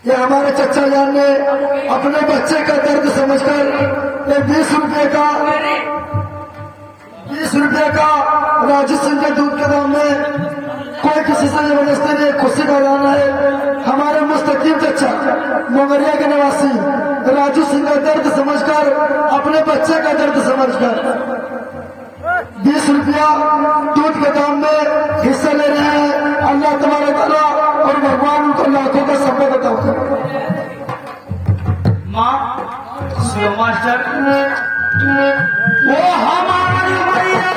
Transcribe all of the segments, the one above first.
ये हमारे चचा जान ने अपने बच्चे का दर्द समझकर ये 20 रुपए का राजू सिंह के दूध के दाम में कोई किसी से जबरदस्ती नहीं, खुशी का ऐलान है। हमारे मुस्तकीम चचा मोगरिया के निवासी राजू सिंह का दर्द समझकर, अपने बच्चे का दर्द समझकर 20 रुपया दूध के दाम में हिस्सा ले रहे हैं। अल्लाह तबारक तआला और भगवान उनको लाखों का संपद अता करे। माँ स्लो मास्टर वो हमारी मैया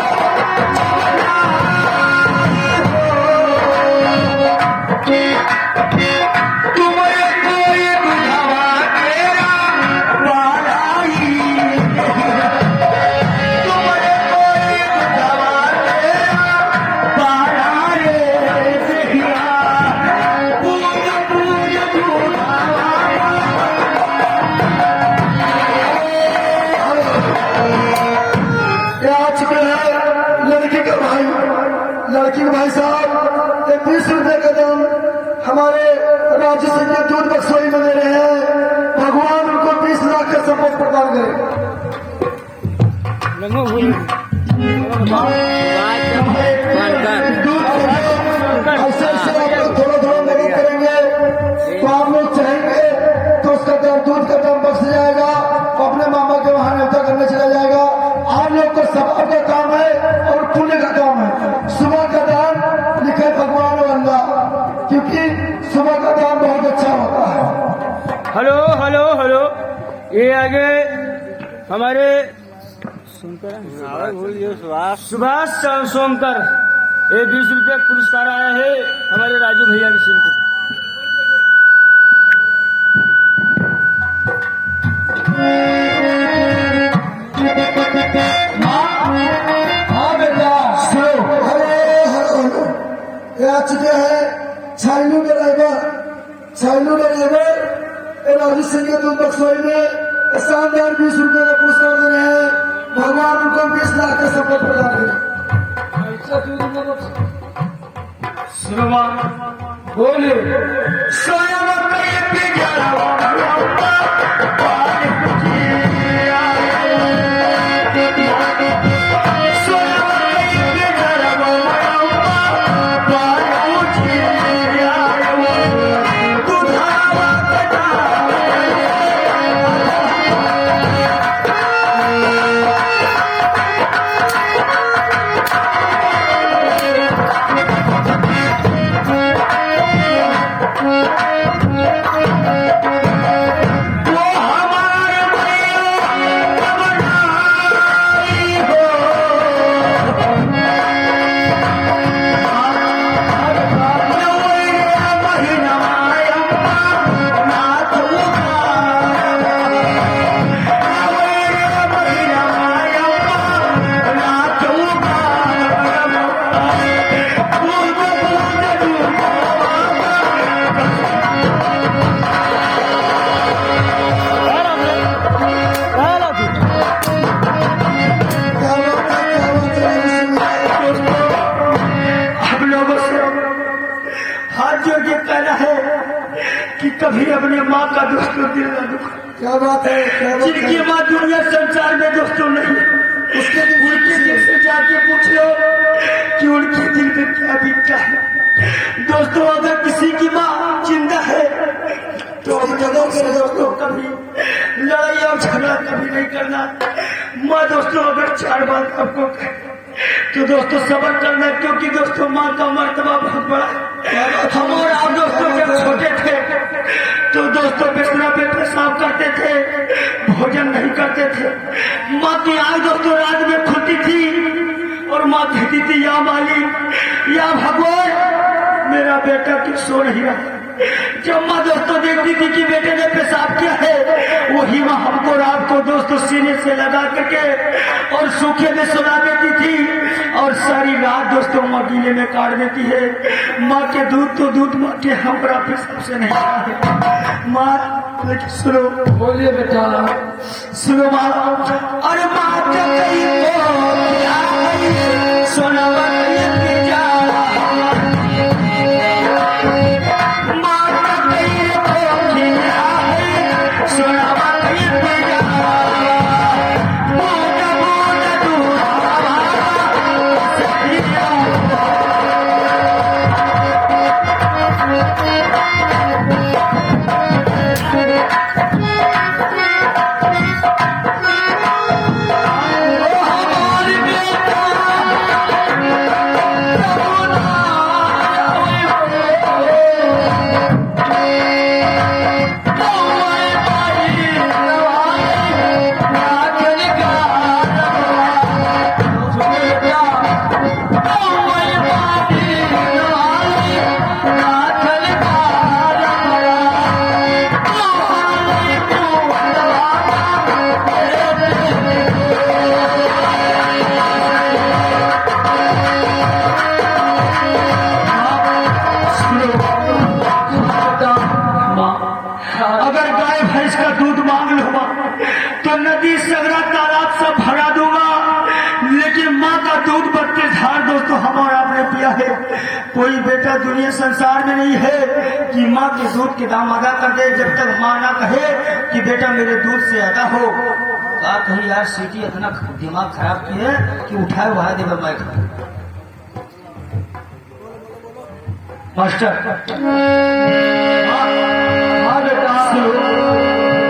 तुम्हें कोई बुझावा तेरा वालाई, तुम्हें कोई बुझावा तेरा वालाई देखिया पूज पूज बुझावा। आ चुके हैं लड़की के भाई साहब, ये 20 रुपए का दाम हमारे राजू सिंह के दूध बक्सोई में दे रहे हैं। भगवान उनको 20 लाख का संपत्ति प्रदान करे। दूध ऐसे ऐसे आप लोग थोड़ा थोड़ा मदद करेंगे तो आप लोग चाहेंगे तो उसका दाम, दूध का दाम बख्श जाएगा, अपने मामा के वहां न्योता करने चला जाएगा। आप लोग को सवाब का काम है और पुण्य का काम है। सुबह का दान लिखे भगवान और अल्लाह, क्योंकि सुबह का दान बहुत अच्छा होता है। हेलो हेलो हेलो, ये आगे हमारे सुभाष सोमकर, ये 20 रुपये पुरस्कार आया है हमारे राजू भैया की सिंह को। हाँ बेटा सुनो, हेलो ये आ चुके हैं छाइनू ड्राइवर राजू सिंह के दूध बक्सोई में शानदार 20 रुपए का पुरस्कार दे रहे हैं। भगवान उनको 20 लाख का संपत्ति प्रदान करे। सुनो माँ बोलिए। कि कभी अपने माँ का दोस्तों दिल न दुख। क्या बात है, क्या बात जिनकी है। माँ दुनिया संसार में दोस्तों नहीं, उसके दिल से जाके पूछ लो कि उनके दिल में क्या बीतता है। दोस्तों अगर किसी की माँ जिंदा है तो दोस्तों कभी लड़ाई और झगड़ा कभी नहीं करना। माँ दोस्तों अगर 4 बात आपको तो दोस्तों सब्र करना, क्योंकि दोस्तों माँ का मर्तबा बहुत बड़ा है। हम और आप दोस्तों जब छोटे थे तो दोस्तों बिस्तर पे पेशाब करते थे, भोजन नहीं करते थे। माँ की आंख दोस्तों रात में खुलती थी और माँ कहती थी या मालिक या भगवान मेरा बेटा क्यों सो नहीं रहा। जब माँ दोस्तों देखती थी कि बेटे ने पेशाब किया है, वही माँ हमको रात को दोस्तों सीने से लगा करके और सूखे में सुला देती थी और सारी रात दोस्तों माँ गीले में काट देती है। माँ के दूध तो दूध, माँ के हमरा पेशाब से नहीं खाते। माँ सुनो, बोलिए बेटा। सुनो माँ, अरे माँ के कहीं सोना माँ का कहीं का दूध मांग लो माँ तो नदी सगरा तालाब सब भरा दूंगा, लेकिन माँ का दूध बत्ते धार दोस्तों हमारा आपने पिया है। कोई बेटा दुनिया संसार में नहीं है कि माँ के दूध के दाम अदा कर दे, जब तक माँ ना कहे कि बेटा मेरे दूध से अदा हो। कहा कहीं यार सीटी इतना दिमाग खराब की है कि उठाए वहा देगा मैं मास्टर। हाँ बेटा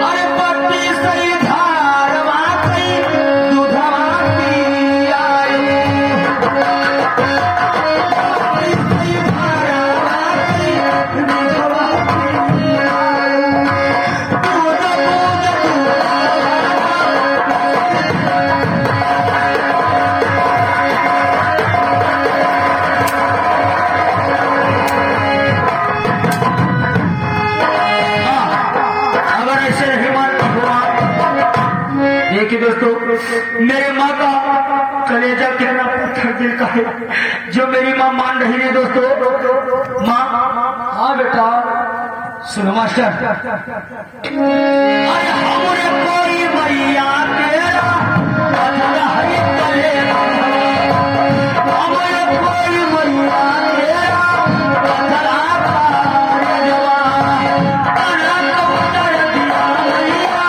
अरे पट्टी सही धारवा कई दूधवा पिया सही धारवा कई दूधवा पिया दूध देखिए दोस्तों, मेरे माँ का कलेजा कितना पत्थर दिल का है जो मेरी माँ मान रही है दोस्तों। माँ हाँ बेटा सुनो मास्टर। अरे हमरे कोई भैया तेरा बदला है कलेजा, हमरे कोई भैया तेरा बदला कलेजा, तना तो उतर दिया भैया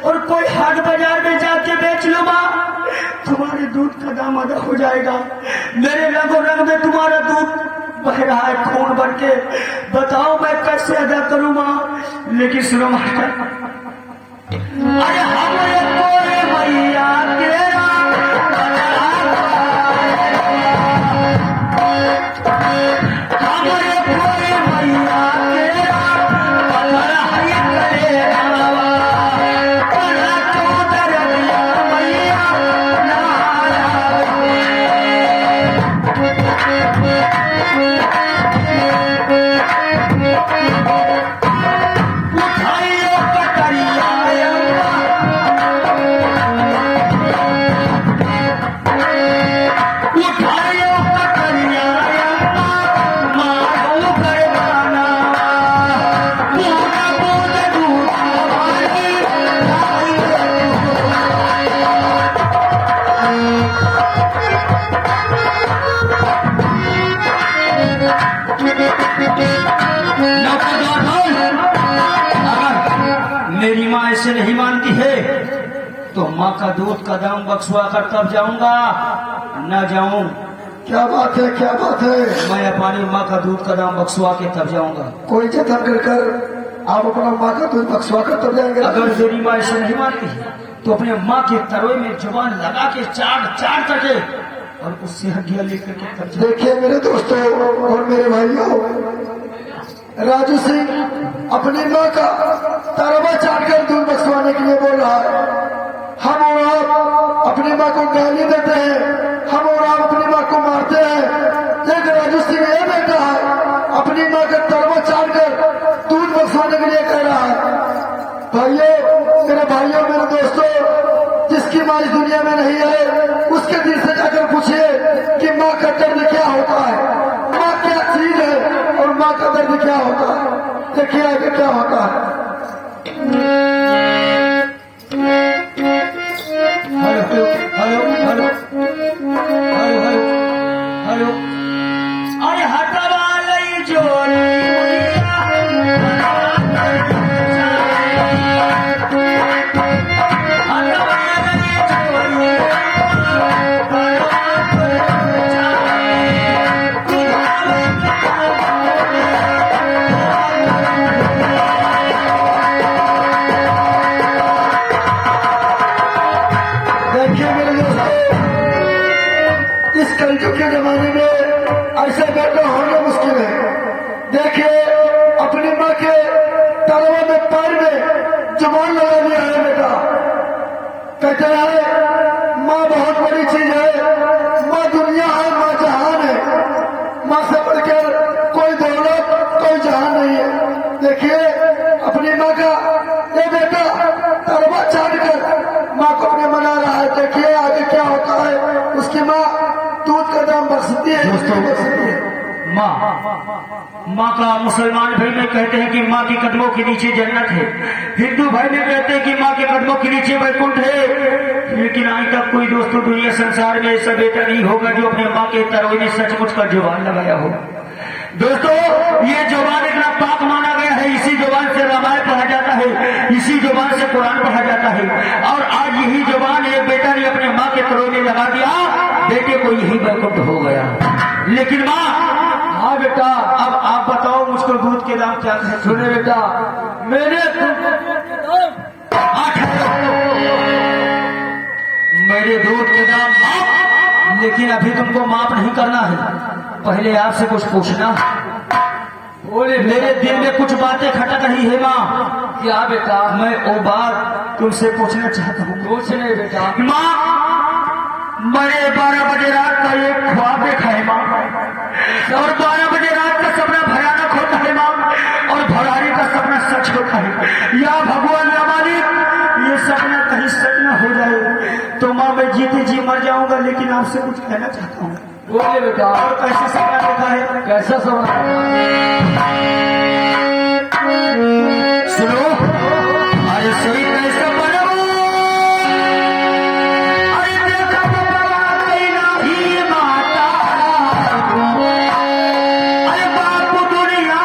और कोई हाट बाजार में जाके बेच लो माँ, तुम्हारे दूध का दाम अदा हो जाएगा। मेरे रगो रग में तुम्हारा दूध बह रहा है खून भर के, बताओ मैं कैसे अदा करूँ माँ। लेकिन सुनो मास्टर, अरे हमरे कोई भैया तेरा हमरे कोई भैया तेरा बदला है कलेजा, मेरी माँ ऐसे नहीं मानती है तो माँ का दूध का दाम बख्शवा कर तब जाऊंगा, न जाऊं। क्या बात है, क्या बात है। मैं अपनी माँ का दूध का दाम बख्शवा के तब जाऊंगा। कोई जतन कर कर आप अपना माँ का दूध बख्शवा कर तब जाएंगे। अगर मेरी माँ ऐसे नहीं मानती तो अपने माँ के तरोए में जुबान लगा के चार करके और उससे हड्डियां लेकर के तब जाऊंगा। देखिए मेरे दोस्तों और मेरे भाइयों, राजू सिंह अपनी माँ का तरवा चाटकर दूध बख्शवाने के लिए बोल रहा है। हम और आप अपनी माँ को गाली देते हैं, हम और आप अपनी माँ को मारते हैं, लेकिन राजू सिंह ये बेटा है अपनी माँ का तरवा चाटकर दूध बख्शवाने के लिए कह रहा है। भाइयों मेरे दोस्तों, जिसकी माँ इस दुनिया में नहीं है उसके दिल से जाकर पूछिए कि माँ का दर्द क्या होता है, माँ क्या चीज है और माँ का दर्द क्या होता है। देखिए आगे क्या होता है। Hello hello hello hello hello hello, अरे हटवा लई जोड़ी इस कलयुग के जमाने में ऐसे बेटे होना मुश्किल है। देखिए अपनी माँ के तलवा में पैर में जुबान लगा दिया है बेटा। कहते हैं माँ बहुत बड़ी चीज है, माँ दुनिया है, माँ जहान है, माँ से सुनिए दोस्तों, सुनिए। माँ का मुसलमान भाई में कहते हैं कि माँ के कदमों के नीचे जन्नत है, हिंदू भाई में कहते हैं कि माँ के कदमों के नीचे वैकुंठ है। लेकिन आज तक कोई दोस्तों दुनिया संसार में ऐसा बेटा नहीं होगा जो अपने माँ के तरोई में सचमुच कर जुबान लगाया हो। दोस्तों, ये जुबान इतना पाक माना गया है, इसी जुबान से रामायण पढ़ा जाता है, इसी जुबान से कुरान पढ़ा जाता है। और आज यही जुबान एक बेटा ने अपने माँ के तरोई में लगा दिया, बेटे को यही वैकुंठ हो गया। लेकिन माँ, हाँ बेटा, अब आप बताओ मुझको दूध के दाम क्या है? सुने बेटा, मेरे मेरे दूध के दाम माफ, लेकिन अभी तुमको माफ नहीं करना है, पहले आपसे कुछ पूछना। बोले मेरे दिल में कुछ बातें खटक रही है माँ। क्या बेटा? मैं वो बात तुमसे पूछना चाहता हूँ। कुछ नहीं बेटा। माँ, मैंने 12 बजे रात का एक ख्वाब देखा है माँ, और 12 बजे रात का सपना भयानक होता है माँ, और भरारी का सपना सच होता है। या भगवान या मालिक, ये सपना कहीं सच न हो जाए तो माँ मैं जीते जी मर जाऊंगा। लेकिन आपसे कुछ कहना चाहता हूँ। बोले बेटा। और कैसे सपना देखा है? कैसा सपना? सुनो, अरे सही कैसा बनो, अरे देखा नहीं माता, अरे बापू दुनिया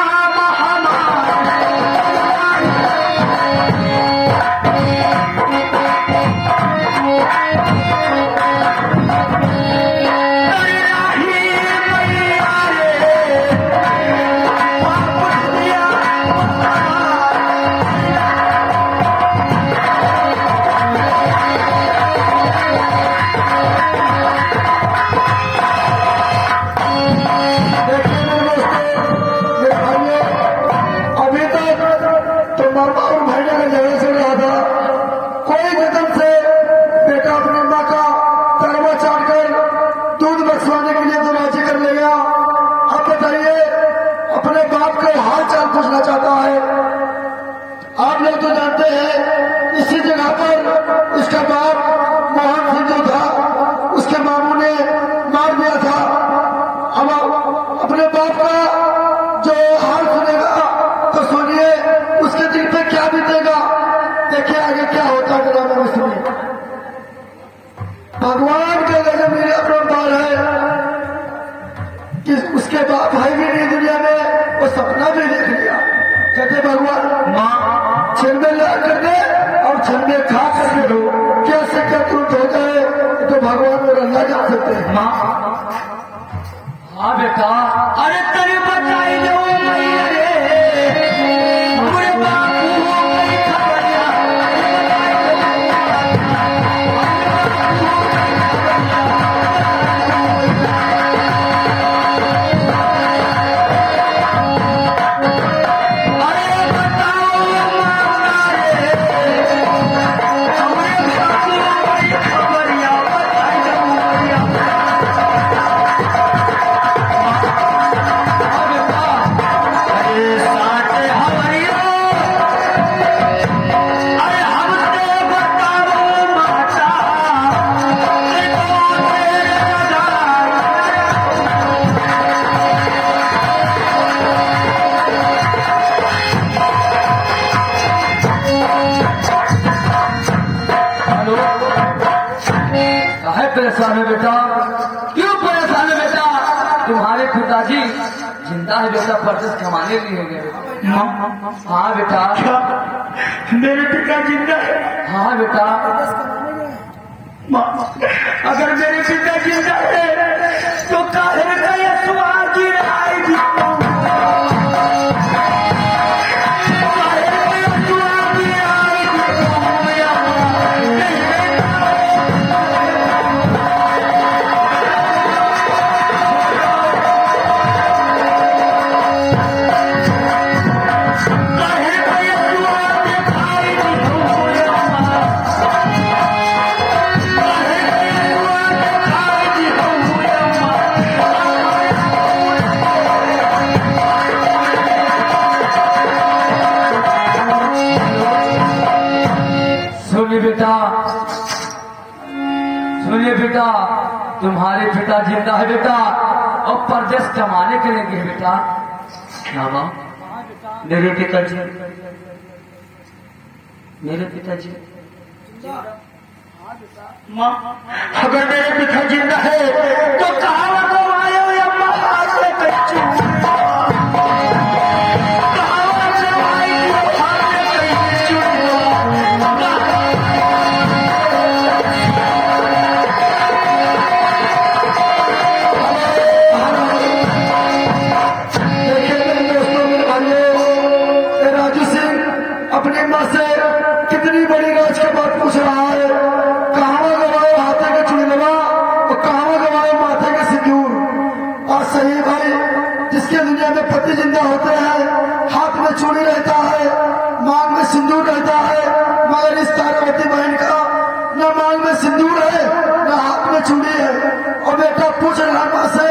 भगवान का गजब मेरे अपरंपार है कि उसके बाप भाई भी नहीं दुनिया में, वो सपना भी देख लिया। कहते भगवान माँ, छिल में ला कर दे और छिल में खा कर दो, कैसे क्या तुरंत हो जाए तो भगवान और अल्लाह जान सकते हैं। माँ, हाँ बेटा। अरे तेरे बचाई दो मैया रे, मेरे बापू हो गई खबरिया, अरे बताओ माता रे, मेरे बापू हो गई खबरिया, बताई दो मैया। अरे साथे हवरियो, अरे हमसे बताओ माता, अरे कौन तेरे हेलो, काहे परेशान है बेटा? क्यों परेशान है बेटा? तुम्हारे पिताजी जिंदा है बेटा, परदेश कमाने के लिए हो गए। हाँ बेटा। क्या मेरे पिता जिंदा है? हाँ बेटा। माँ, अगर मेरे पिता जिंदा है तो काहे का ये सुहाग गिराएगी? काहे का ये सुहाग गिराएगी? काहे का ये सुहाग दिखाएगी? सुनिए बेटा, सुनिए बेटा, तुम्हारे पिता जिंदा है बेटा, और परदेश कमाने के लिए गए बेटा। हाँ माँ, मेरे पिताजी माँ, अगर मेरे पिता जिंदा है तो कहाँ आए हो अम्मा? हाथ से कच्ची अपनी माँ से कितनी बड़ी राज की बात पूछ रहा है। कहां गवाए हाथे के चुड़लवा और कहां गवाए माथे के सिंदूर। और सही भाई, जिसके दुनिया में पति जिंदा होते हैं, हाथ में चूड़ी रहता है, मांग में सिंदूर रहता है, मगर इस तारावती बहन का न मांग में सिंदूर है न हाथ में चूड़ी है। और बेटा पूछ रहा माँ से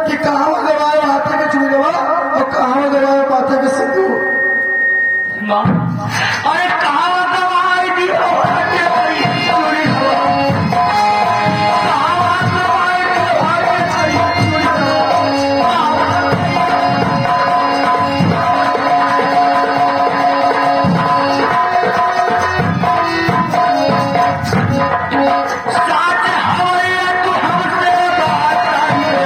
कि कहां गवाए हाथे के चुड़लवा और कहां गवाए माथे के सिंदूर। माँ, अरे कहाँ दवाई दी हो? चोरी हो, कहाँ दवाई दी हो? चोरी साथ हवैया तू हमसे बात करियो,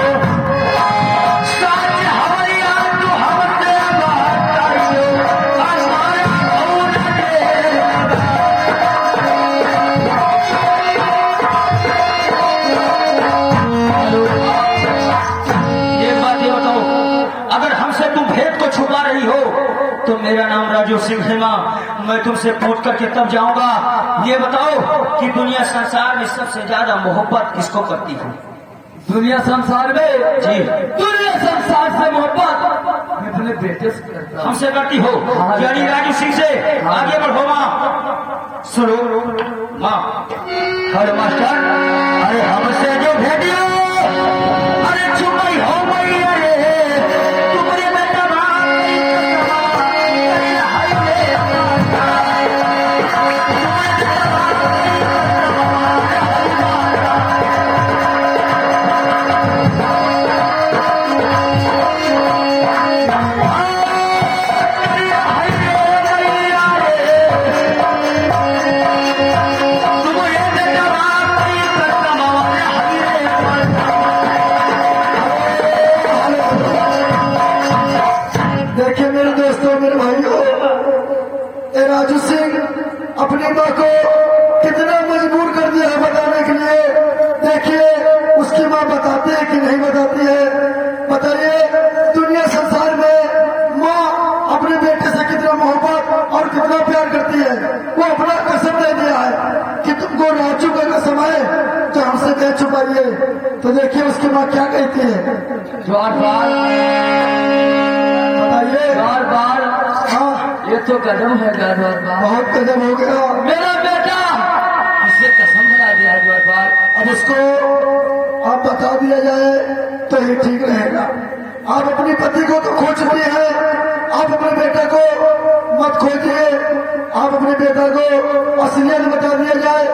साथ हवैया तू हमसे बात करियो, हमारा कौन ये बात ये बताओ, अगर हमसे तुम भेद को छुपा रही हो तो मेरा नाम राजू सिंह है माँ। मैं तुमसे पूछ करके तब जाऊंगा। ये बताओ कि दुनिया संसार में सबसे ज्यादा मोहब्बत किसको करती है? दुनिया संसार में जी, दुनिया संसार से मोहब्बत मैं अपने बेटे से करता हूँ। हमसे करती हो, यानी राजू सिंह से। आगे बढ़ो माँ। सुनो माँ, अरे मास्टर, अरे हमसे जो भेदियो, अरे चुपई हो गई। अरे तुम्हारे बेटा देखिए मेरे दोस्तों, मेरे भाइयों, ये राजू सिंह अपनी माँ को कितना मजबूर कर दिया है बताने के लिए। देखिए उसकी माँ बताती है कि नहीं बताती है। बताइए, दुनिया संसार में माँ अपने बेटे से कितना मोहब्बत और कितना प्यार करती है। वो अपना कसम दे दिया है कि तुमको राजू का कसम है तो हमसे कह छुपाइए। तो देखिए उसकी माँ क्या कहती है। द्वारपाल, बताइए। द्वारपाल, हाँ, ये तो कदम है द्वारपाल। बहुत कदम हो गया। मेरा बेटा इससे कसम खिला दिया है द्वारपाल। अब उसको आप बता दिया जाए तो ये ठीक रहेगा। आप अपनी पति को तो खो चुकी है, आप अपने बेटे को मत खोजिए। आप अपने बेटा को असलियत बता दिया जाए।